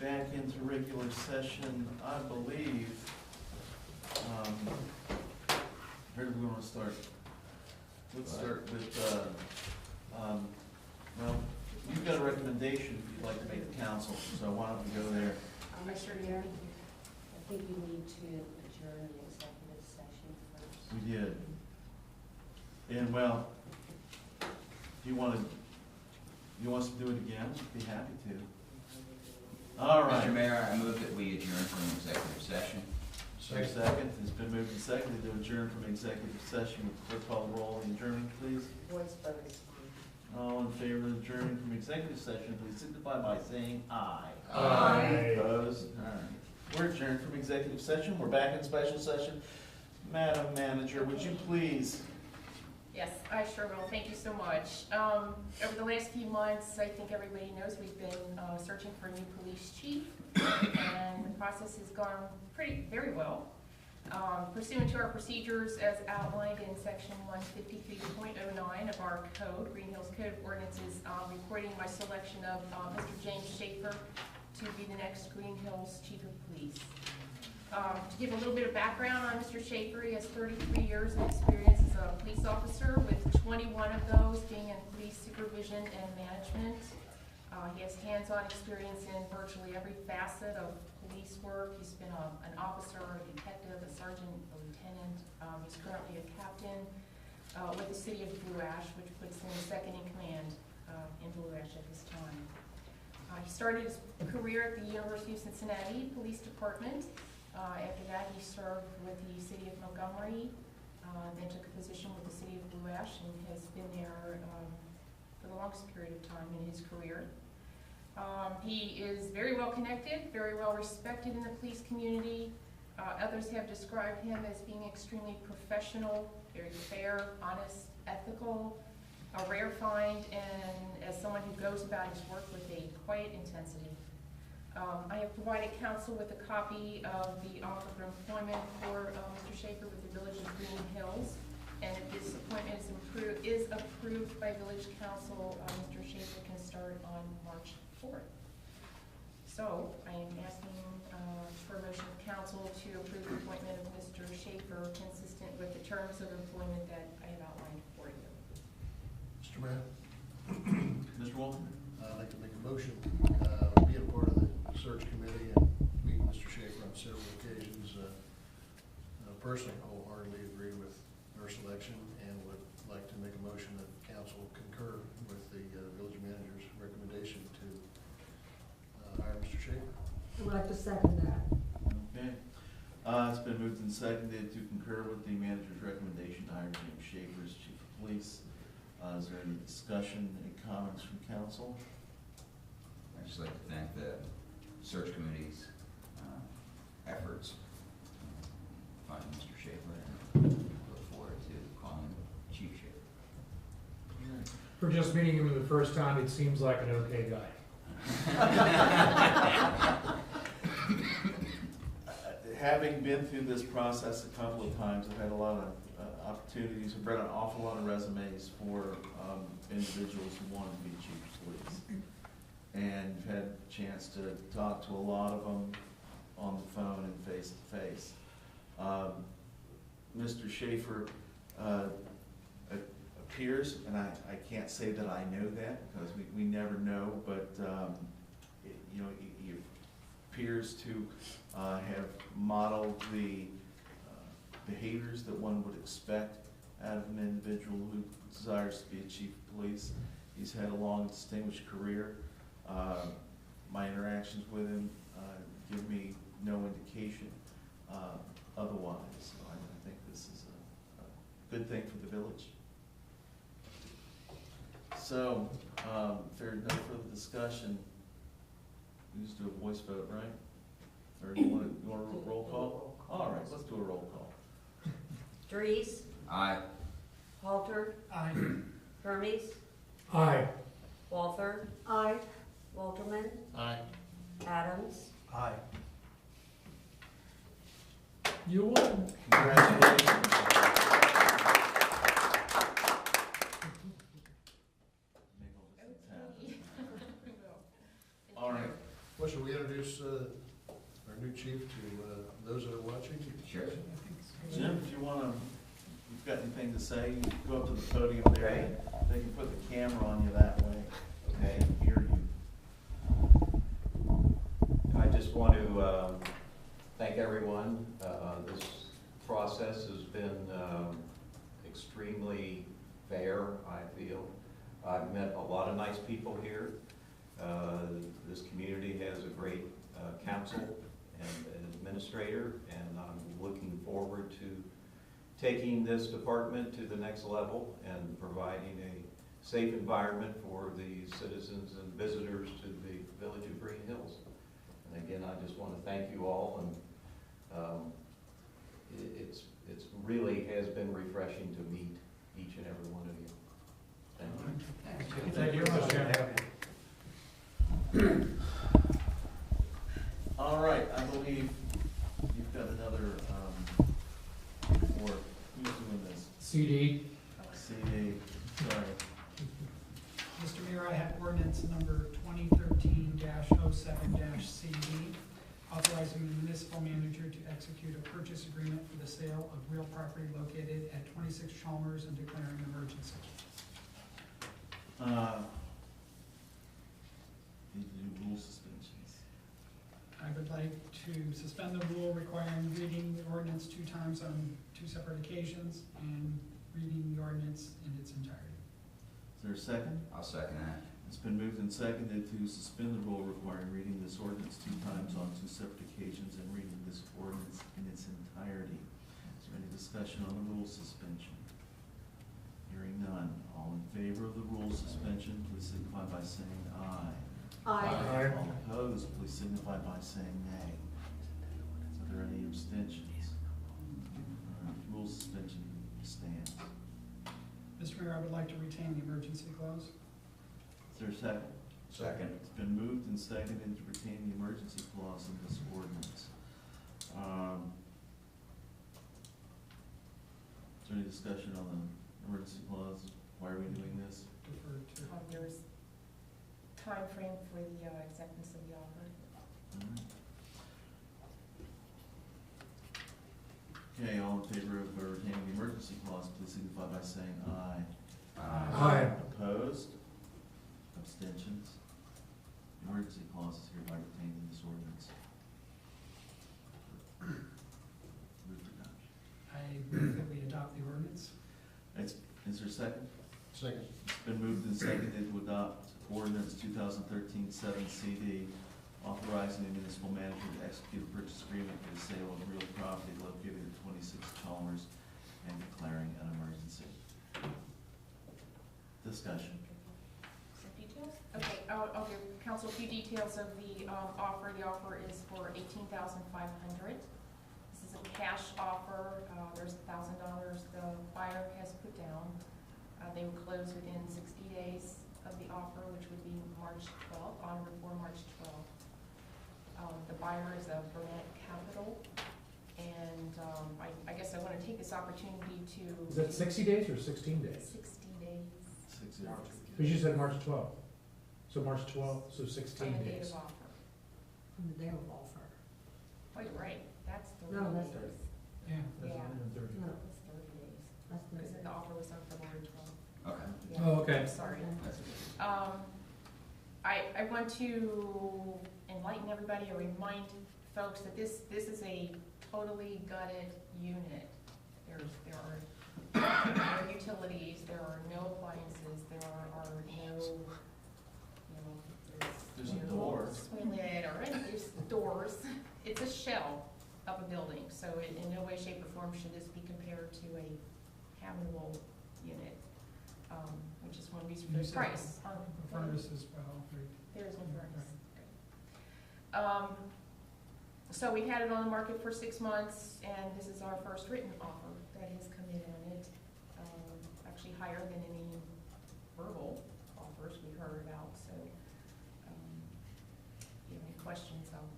back into regular session, I believe. Where do we want to start? Let's start with, well, you've got a recommendation if you'd like to make to council, so why don't we go there? Mr. Mayor, I think you need to adjourn the executive session first. We did. And well, do you want us to do it again? I'd be happy to. All right. Mr. Mayor, I move that we adjourn from executive session. Second. It's been moved and seconded to adjourn from executive session. Clerk call the roll and adjourn, please. Voice vote is fine. All in favor of adjourning from executive session, please signify by saying aye. Aye. Opposed? All right. We're adjourned from executive session. We're back in special session. Madam Manager, would you please? Yes, I sure will. Thank you so much. Over the last few months, I think everybody knows we've been searching for a new police chief, and the process has gone very well. Pursuant to our procedures as outlined in section 153.09 of our code, Greenhills Code of Ordinances, reporting my selection of Mr. James Schaefer to be the next Greenhills Chief of Police. To give a little bit of background on Mr. Schaefer, he has 33 years of experience as a police officer, with 21 of those being in police supervision and management. He has hands-on experience in virtually every facet of police work. He's been an officer, a detective, a sergeant, a lieutenant. He's currently a captain with the city of Blue Ash, which puts him second in command in Blue Ash at this time. He started his career at the University of Cincinnati Police Department. After that, he served with the city of Montgomery, then took a position with the city of Blue Ash, and has been there for the longest period of time in his career. He is very well connected, very well respected in the police community. Others have described him as being extremely professional, very fair, honest, ethical, a rare find, and as someone who goes about his work with a quiet intensity. I have provided council with a copy of the offer of employment for Mr. Schaefer with the Village of Greenhills, and if this appointment is approved by Village Council, Mr. Schaefer can start on March 4th. So I am asking for a motion of council to approve the appointment of Mr. Schaefer consistent with the terms of employment that I have outlined for you. Mr. Mayor, Mr. Walton? I'd like to make a motion, be a part of the search committee and meet Mr. Schaefer on several occasions. Personally, wholeheartedly agree with our selection and would like to make a motion that council concur with the village manager's recommendation to hire Mr. Schaefer. I would like to second that. Okay. It's been moved and seconded to concur with the manager's recommendation to hire James Schaefer as chief of police. Is there any discussion, any comments from council? I'd just like to thank the search committee's efforts finding Mr. Schaefer, and look forward to calling him Chief Schaefer. For just meeting him for the first time, it seems like an okay guy. Having been through this process a couple of times, I've had a lot of opportunities. I've read an awful lot of resumes for individuals who wanted to be chief of police, and had a chance to talk to a lot of them on the phone and face to face. Mr. Schaefer appears, and I can't say that I know that because we never know, but he appears to have modeled the behaviors that one would expect out of an individual who desires to be a chief of police. He's had a long, distinguished career. My interactions with him give me no indication otherwise. So I think this is a good thing for the village. So, if there's no further discussion, we just do a voice vote, right? Or you want a roll call? All right, let's do a roll call. Dries, Aye. Halter, Aye. Hermes, Aye. Walther, Aye. Walterman, Aye. Adams. Aye. You won. Congratulations. All right. What's shall we introduce our new chief to those that are watching? Sure. Jim, if you wanna, you've got anything to say, you can go up to the podium there. Okay. They can put the camera on you that way. Okay. They can hear you. I just want to thank everyone. This process has been extremely fair, I feel. I've met a lot of nice people here. This community has a great council and an administrator, and I'm looking forward to taking this department to the next level and providing a safe environment for the citizens and visitors to the village of Greenhills. And again, I just want to thank you all, and it's really has been refreshing to meet each and every one of you. Thank you. Thank you very much, Jim. All right, I believe you've got another, or who's doing this? CD. CD, sorry. Mr. Mayor, I have ordinance number 2013-07-CD, authorizing the municipal manager to execute a purchase agreement for the sale of real property located at 26 Chalmers and declaring an emergency. Need to do rule suspensions. I would like to suspend the rule requiring reading the ordinance 2 times on 2 separate occasions and reading the ordinance in its entirety. Is there a second? I'll second that. It's been moved and seconded to suspend the rule requiring reading this ordinance 2 times on 2 separate occasions and reading this ordinance in its entirety. Is there any discussion on the rule suspension? Hearing none. All in favor of the rule suspension, please signify by saying aye. Aye. All opposed, please signify by saying nay. Are there any abstentions? Rule suspension stands. Mr. Mayor, I would like to retain the emergency clause. Is there a second? Second. It's been moved and seconded to retain the emergency clause in this ordinance. Is there any discussion on the emergency clause? Why are we doing this? Defer to. There's time frame for the acceptance of the offer. Okay, all in favor of retaining the emergency clause, please signify by saying aye. Aye. Opposed? Abstentions? The emergency clause is hereby retained in this ordinance. Move to adoption. I move that we adopt the ordinance. Is there a second? Second. It's been moved and seconded to adopt ordinance 2013-7 CD, authorizing the municipal manager to execute a purchase agreement for the sale of real property located at 26 Chalmers and declaring an emergency. Discussion. Some details? Okay, I'll give council a few details of the offer. The offer is for $18,500. This is a cash offer. There's $1,000 the buyer has put down. They would close within 60 days of the offer, which would be March 12th, on or before March 12th. The buyer is a Burnett Capital, and I guess I want to take this opportunity to. Is that 60 days or 16 days? 60 days. 6-0. Because you said March 12th. So March 12th, so 16 On the date days. of offer. From the day of offer. Oh, you're right, that's 30 No, that's days. Yeah. That's Yeah. 130. No, It's 30 days, that's because the. the offer was on February 12th. Okay. Yeah, Oh, okay. I'm sorry. That's good. I want to enlighten everybody or remind folks that this is a totally gutted unit. There are no utilities, there are no appliances, there are no, There's a no door. toilet or any, there's doors. It's a shell of a building, so in no way, shape, or form should this be compared to a habitable unit, which is one reason for You the said price. A furnace as well, right? There is no furnace. So we've had it on the market for 6 months, and this is our first written offer that has come in on it. Actually higher than any verbal offers we've heard about, so, if you have any questions, I'll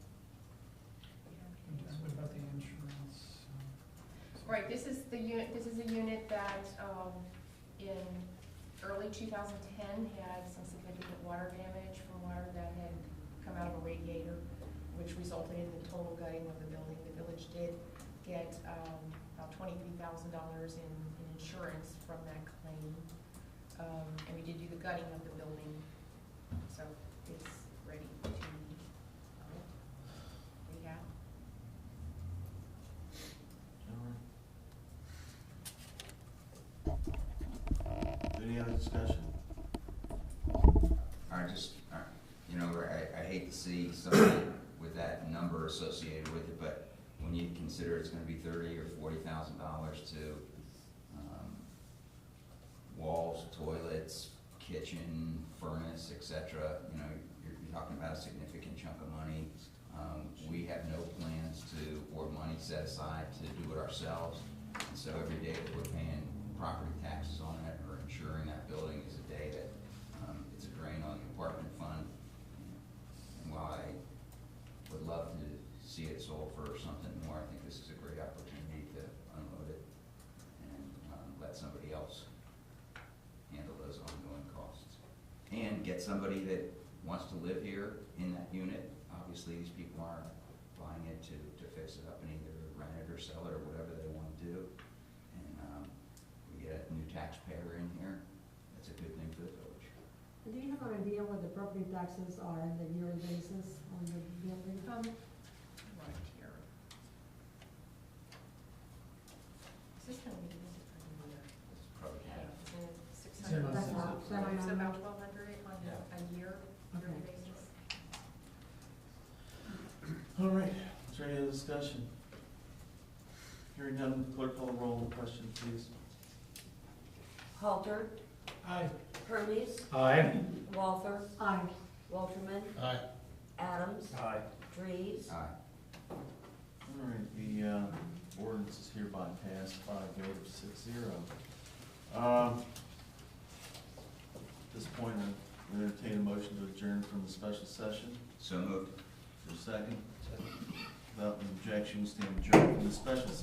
be happy to And answer. what about the insurance? Right, this is a unit that, in early 2010 had some significant water damage from water that had come out of a radiator. which resulted in the total gutting of the building. The village did get about $23,000 in insurance from that claim. And we did do the gutting of the building, so it's ready to rehab. Any other discussion? You know, I hate to see something with that number associated with it, but when you consider it's gonna be $30,000 or $40,000 to walls, toilets, kitchen, furnace, et cetera, you know, you're talking about a significant chunk of money. We have no plans or money set aside to do it ourselves, and so every day that we're paying property taxes on it or insuring that building is a day that it's a drain on the apartment fund. And while I would love to see it sold for something more, I think this is a great opportunity to unload it and let somebody else handle those ongoing costs. And get somebody that wants to live here in that unit. Obviously, these people aren't buying it to fix it up and either rent it or sell it or whatever they want to do. And we get a new taxpayer in here. That's a good thing for the village. Do you have an idea what the property taxes are on the yearly basis on the building? Right here. Is this how we do it for the year? It's probably half. Isn't it It's 600? about That's about So 700. it's about 1,200 on a year, yearly Okay. basis. All right, is there any other discussion? Hearing none, clerk call the roll on the question, please. Halter, Aye. Hermes, Aye. Walther, Aye. Walterman, Aye. Adams, Aye. Drees, Aye. All right, the ordinance is hereby passed 5 votes, 6-0. At this point, I entertain a motion to adjourn from the special session. So moved. For a second? Without objection, we stand adjourned from the special session.